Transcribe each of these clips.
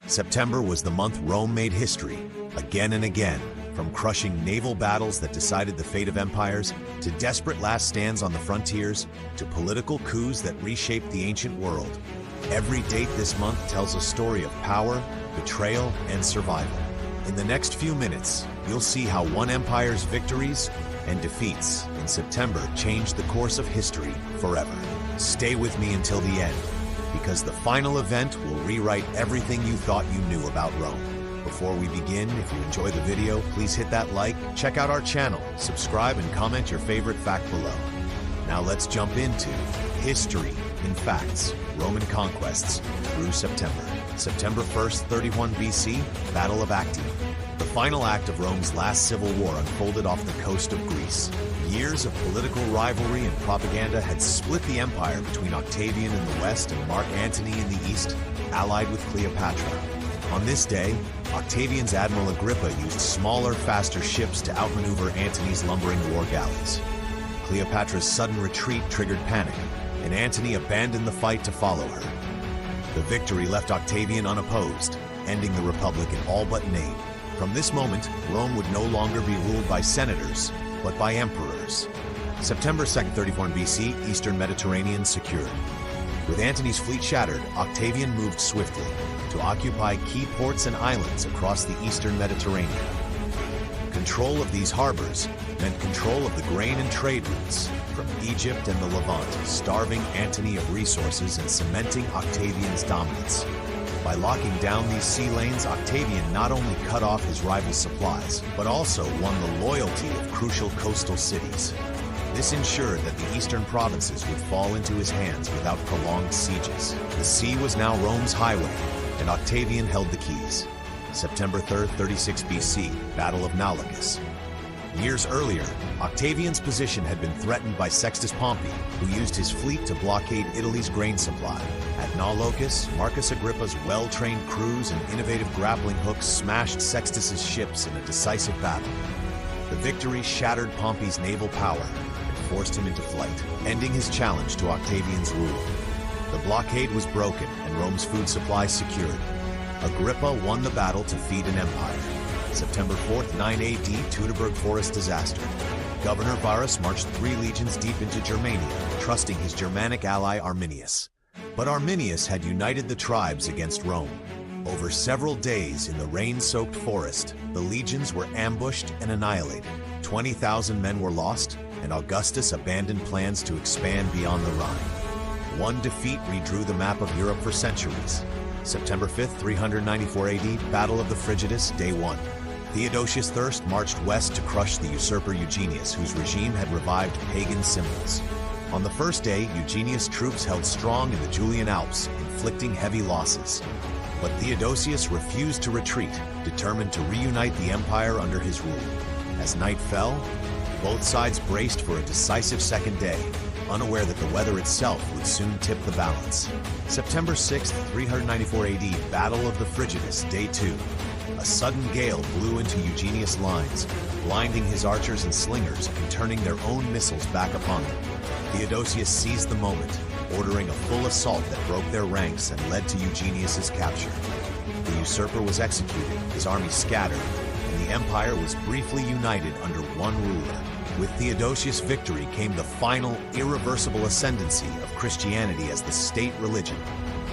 September was the month Rome made history, again and again, from crushing naval battles that decided the fate of empires, to desperate last stands on the frontiers, to political coups that reshaped the ancient world. Every date this month tells a story of power, betrayal, and survival. In the next few minutes, you'll see how one empire's victories and defeats in September changed the course of history forever. Stay with me until the end, because the final event will rewrite everything you thought you knew about Rome. Before we begin, if you enjoy the video, please hit that like, check out our channel, subscribe, and comment your favorite fact below. Now let's jump into History in Facts, Roman Conquests through September. September 1st, 31 BC, Battle of Actium. The final act of Rome's last civil war unfolded off the coast of Greece. Years of political rivalry and propaganda had split the empire between Octavian in the west and Mark Antony in the east, allied with Cleopatra. On this day, Octavian's Admiral Agrippa used smaller, faster ships to outmaneuver Antony's lumbering war galleys. Cleopatra's sudden retreat triggered panic, and Antony abandoned the fight to follow her. The victory left Octavian unopposed, ending the Republic in all but name. From this moment, Rome would no longer be ruled by senators, but by emperors. September 2nd, 31 BC, Eastern Mediterranean secured. With Antony's fleet shattered, Octavian moved swiftly to occupy key ports and islands across the Eastern Mediterranean. Control of these harbors meant control of the grain and trade routes from Egypt and the Levant, starving Antony of resources and cementing Octavian's dominance. By locking down these sea lanes, Octavian not only cut off his rival's supplies, but also won the loyalty of crucial coastal cities. This ensured that the eastern provinces would fall into his hands without prolonged sieges. The sea was now Rome's highway, and Octavian held the keys. September 3rd, 36 BC, Battle of Naulochus. Years earlier, Octavian's position had been threatened by Sextus Pompey, who used his fleet to blockade Italy's grain supply. At Naulochus, Marcus Agrippa's well-trained crews and innovative grappling hooks smashed Sextus's ships in a decisive battle. The victory shattered Pompey's naval power and forced him into flight, ending his challenge to Octavian's rule. The blockade was broken and Rome's food supply secured. Agrippa won the battle to feed an empire. September 4th, 9 AD, Teutoburg Forest disaster. Governor Varus marched 3 legions deep into Germania, trusting his Germanic ally Arminius. But Arminius had united the tribes against Rome. Over several days in the rain-soaked forest, the legions were ambushed and annihilated. 20,000 men were lost, and Augustus abandoned plans to expand beyond the Rhine. One defeat redrew the map of Europe for centuries. September 5th, 394 AD, Battle of the Frigidus, Day 1. Theodosius I marched west to crush the usurper Eugenius, whose regime had revived pagan symbols. On the first day, Eugenius' troops held strong in the Julian Alps, inflicting heavy losses. But Theodosius refused to retreat, determined to reunite the empire under his rule. As night fell, both sides braced for a decisive second day, unaware that the weather itself would soon tip the balance. September 6th, 394 AD, Battle of the Frigidus, Day 2. A sudden gale blew into Eugenius' lines, blinding his archers and slingers and turning their own missiles back upon them. Theodosius seized the moment, ordering a full assault that broke their ranks and led to Eugenius' capture. The usurper was executed, his army scattered, and the empire was briefly united under one ruler. With Theodosius' victory came the final, irreversible ascendancy of Christianity as the state religion,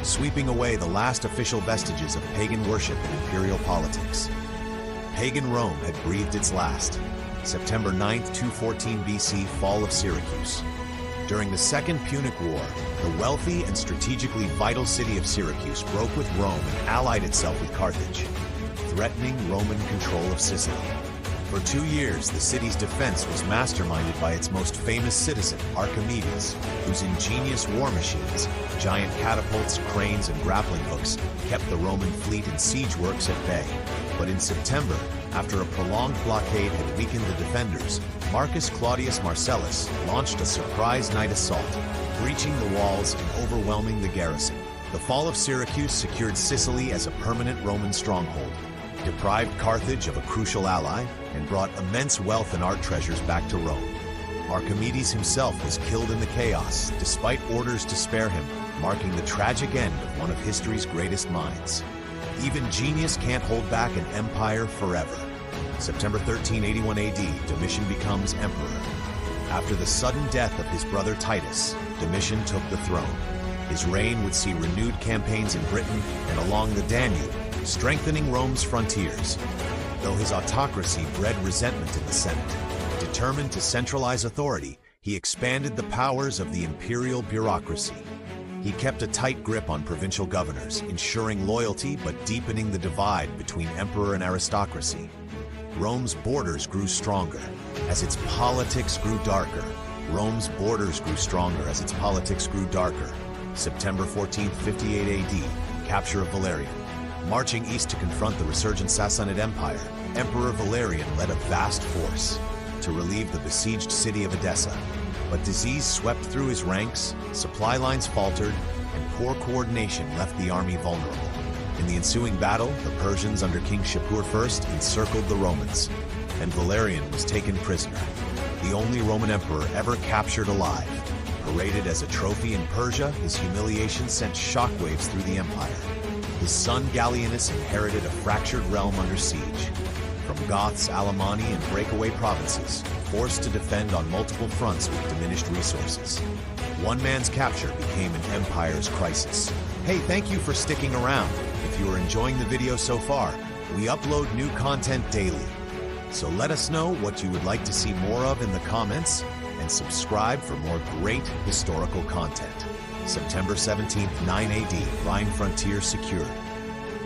sweeping away the last official vestiges of pagan worship and imperial politics. Pagan Rome had breathed its last. September 9th, 214 BC, Fall of Syracuse. During the Second Punic War, the wealthy and strategically vital city of Syracuse broke with Rome and allied itself with Carthage, threatening Roman control of Sicily. For 2 years, the city's defense was masterminded by its most famous citizen, Archimedes, whose ingenious war machines, giant catapults, cranes, and grappling hooks, kept the Roman fleet and siege works at bay. But in September, after a prolonged blockade had weakened the defenders, Marcus Claudius Marcellus launched a surprise night assault, breaching the walls and overwhelming the garrison. The fall of Syracuse secured Sicily as a permanent Roman stronghold, deprived Carthage of a crucial ally, and brought immense wealth and art treasures back to Rome. Archimedes himself was killed in the chaos, despite orders to spare him, marking the tragic end of one of history's greatest minds. Even genius can't hold back an empire forever. September 1381 AD, Domitian becomes emperor. After the sudden death of his brother Titus, Domitian took the throne. His reign would see renewed campaigns in Britain and along the Danube, strengthening Rome's frontiers. Though his autocracy bred resentment in the Senate, determined to centralize authority, he expanded the powers of the imperial bureaucracy. He kept a tight grip on provincial governors, ensuring loyalty but deepening the divide between emperor and aristocracy. Rome's borders grew stronger as its politics grew darker. Rome's borders grew stronger as its politics grew darker. September 14, 58 AD, capture of Valerian. Marching east to confront the resurgent Sassanid Empire, Emperor Valerian led a vast force to relieve the besieged city of Edessa. But disease swept through his ranks, supply lines faltered, and poor coordination left the army vulnerable. In the ensuing battle, the Persians under King Shapur I encircled the Romans, and Valerian was taken prisoner, the only Roman emperor ever captured alive. Paraded as a trophy in Persia, his humiliation sent shockwaves through the empire. His son Gallienus inherited a fractured realm under siege. From Goths, Alemanni, and breakaway provinces, forced to defend on multiple fronts with diminished resources. One man's capture became an empire's crisis. Hey, thank you for sticking around. If you are enjoying the video so far, we upload new content daily. So let us know what you would like to see more of in the comments, and subscribe for more great historical content. September 17th, 9 AD, Rhine frontier secured.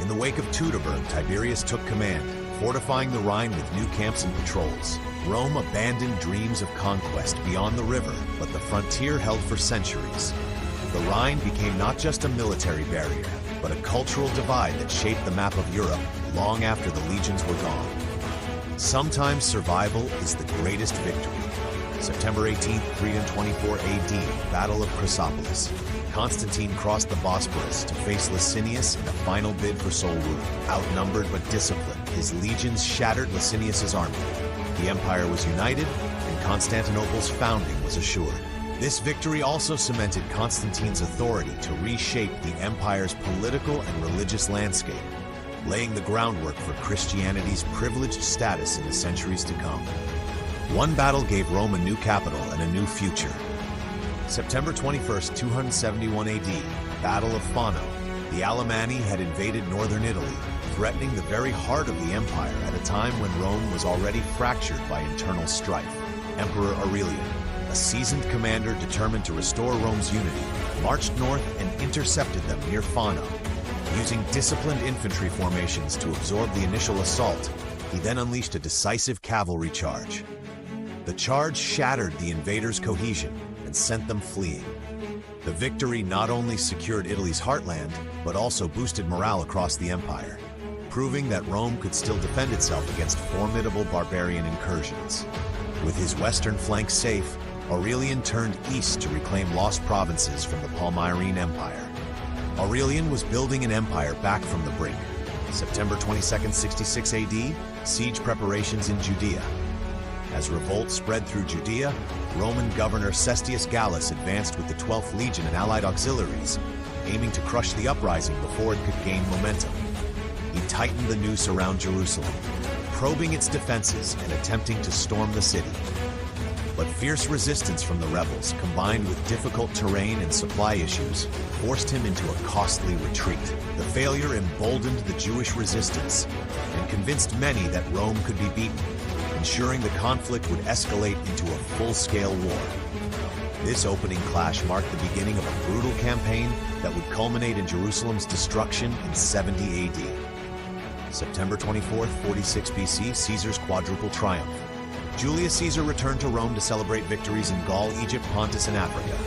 In the wake of Teutoburg, Tiberius took command, fortifying the Rhine with new camps and patrols. Rome abandoned dreams of conquest beyond the river, but the frontier held for centuries. The Rhine became not just a military barrier, but a cultural divide that shaped the map of Europe long after the legions were gone. Sometimes survival is the greatest victory. September 18, 324 AD, Battle of Chrysopolis. Constantine crossed the Bosporus to face Licinius in a final bid for Solrud. Outnumbered but disciplined, his legions shattered Licinius's army. The empire was united, and Constantinople's founding was assured. This victory also cemented Constantine's authority to reshape the empire's political and religious landscape, laying the groundwork for Christianity's privileged status in the centuries to come. One battle gave Rome a new capital and a new future. September 21st, 271 AD, Battle of Fano. The Alemanni had invaded northern Italy, threatening the very heart of the empire at a time when Rome was already fractured by internal strife. Emperor Aurelian, a seasoned commander determined to restore Rome's unity, marched north and intercepted them near Fano. Using disciplined infantry formations to absorb the initial assault, he then unleashed a decisive cavalry charge. The charge shattered the invaders' cohesion and sent them fleeing. The victory not only secured Italy's heartland, but also boosted morale across the empire, proving that Rome could still defend itself against formidable barbarian incursions. With his western flank safe, Aurelian turned east to reclaim lost provinces from the Palmyrene Empire. Aurelian was building an empire back from the brink. September 22nd, 66 AD, siege preparations in Judea. As revolt spread through Judea, Roman governor Cestius Gallus advanced with the 12th Legion and allied auxiliaries, aiming to crush the uprising before it could gain momentum. He tightened the noose around Jerusalem, probing its defenses and attempting to storm the city. But fierce resistance from the rebels, combined with difficult terrain and supply issues, forced him into a costly retreat. The failure emboldened the Jewish resistance and convinced many that Rome could be beaten, ensuring the conflict would escalate into a full-scale war. This opening clash marked the beginning of a brutal campaign that would culminate in Jerusalem's destruction in 70 AD. September 24th, 46 BC, Caesar's quadruple triumph. Julius Caesar returned to Rome to celebrate victories in Gaul, Egypt, Pontus, and Africa.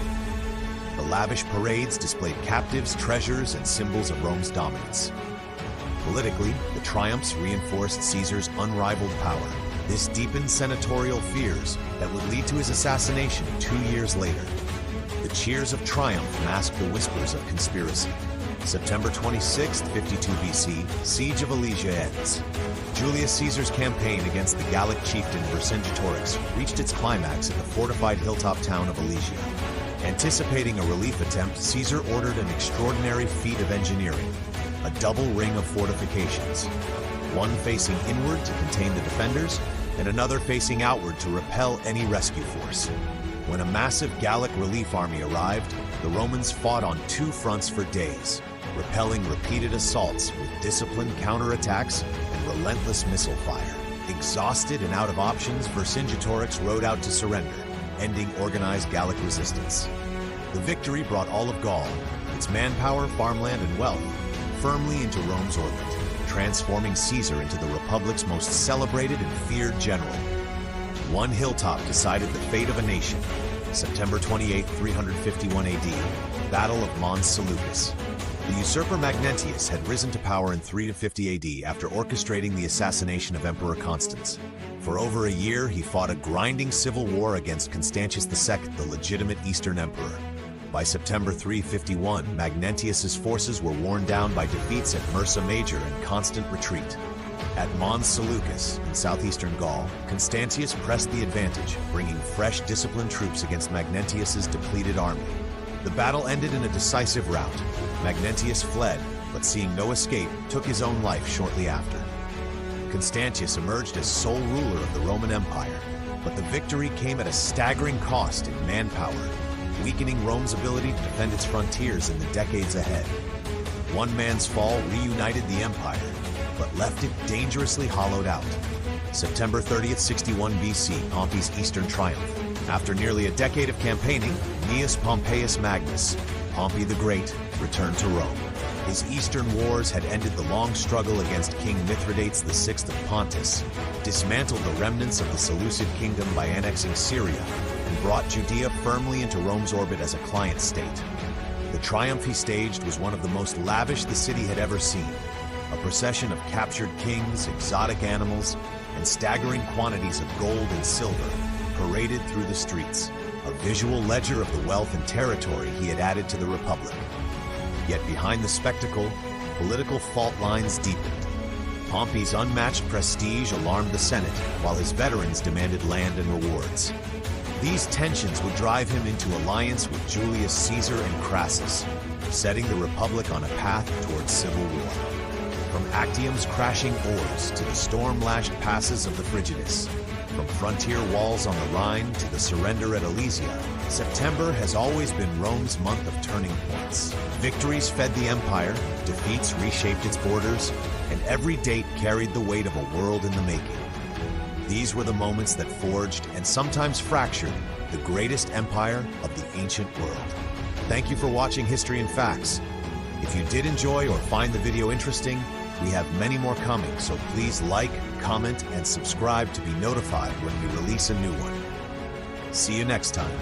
The lavish parades displayed captives, treasures, and symbols of Rome's dominance. Politically, the triumphs reinforced Caesar's unrivaled power. This deepened senatorial fears that would lead to his assassination 2 years later. The cheers of triumph masked the whispers of conspiracy. September 26, 52 BC, Siege of Alesia ends. Julius Caesar's campaign against the Gallic chieftain Vercingetorix reached its climax at the fortified hilltop town of Alesia. Anticipating a relief attempt, Caesar ordered an extraordinary feat of engineering. a double ring of fortifications, one facing inward to contain the defenders, and another facing outward to repel any rescue force. When a massive Gallic relief army arrived, the Romans fought on two fronts for days, repelling repeated assaults with disciplined counterattacks and relentless missile fire. Exhausted and out of options, Vercingetorix rode out to surrender, ending organized Gallic resistance. The victory brought all of Gaul, its manpower, farmland, and wealth, firmly into Rome's orbit, transforming Caesar into the Republic's most celebrated and feared general. One hilltop decided the fate of a nation. September 28, 351 AD, Battle of Mons Seleucus. The usurper Magnentius had risen to power in 350 AD after orchestrating the assassination of Emperor Constans. For over a year, he fought a grinding civil war against Constantius II, the legitimate Eastern emperor. By September 351, Magnentius's forces were worn down by defeats at Mursa Major and constant retreat. At Mons Seleucus, in southeastern Gaul, Constantius pressed the advantage, bringing fresh, disciplined troops against Magnentius's depleted army. The battle ended in a decisive rout. Magnentius fled, but seeing no escape, took his own life shortly after. Constantius emerged as sole ruler of the Roman Empire, but the victory came at a staggering cost in manpower, weakening Rome's ability to defend its frontiers in the decades ahead. One man's fall reunited the empire, but left it dangerously hollowed out. September 30th, 61 BC, Pompey's Eastern triumph. After nearly a decade of campaigning, Gnaeus Pompeius Magnus, Pompey the Great, returned to Rome. His Eastern wars had ended the long struggle against King Mithridates VI of Pontus, dismantled the remnants of the Seleucid kingdom by annexing Syria, and brought Judea firmly into Rome's orbit as a client state. The triumph he staged was one of the most lavish the city had ever seen. A procession of captured kings, exotic animals, and staggering quantities of gold and silver paraded through the streets, a visual ledger of the wealth and territory he had added to the Republic. Yet behind the spectacle, political fault lines deepened. Pompey's unmatched prestige alarmed the Senate, while his veterans demanded land and rewards. These tensions would drive him into alliance with Julius Caesar and Crassus, setting the Republic on a path towards civil war. From Actium's crashing oars to the storm-lashed passes of the Frigidus, from frontier walls on the Rhine to the surrender at Alesia, September has always been Rome's month of turning points. Victories fed the empire, defeats reshaped its borders, and every date carried the weight of a world in the making. These were the moments that forged, and sometimes fractured, the greatest empire of the ancient world. Thank you for watching History and Facts. If you did enjoy or find the video interesting, we have many more coming, so please like, comment, and subscribe to be notified when we release a new one. See you next time.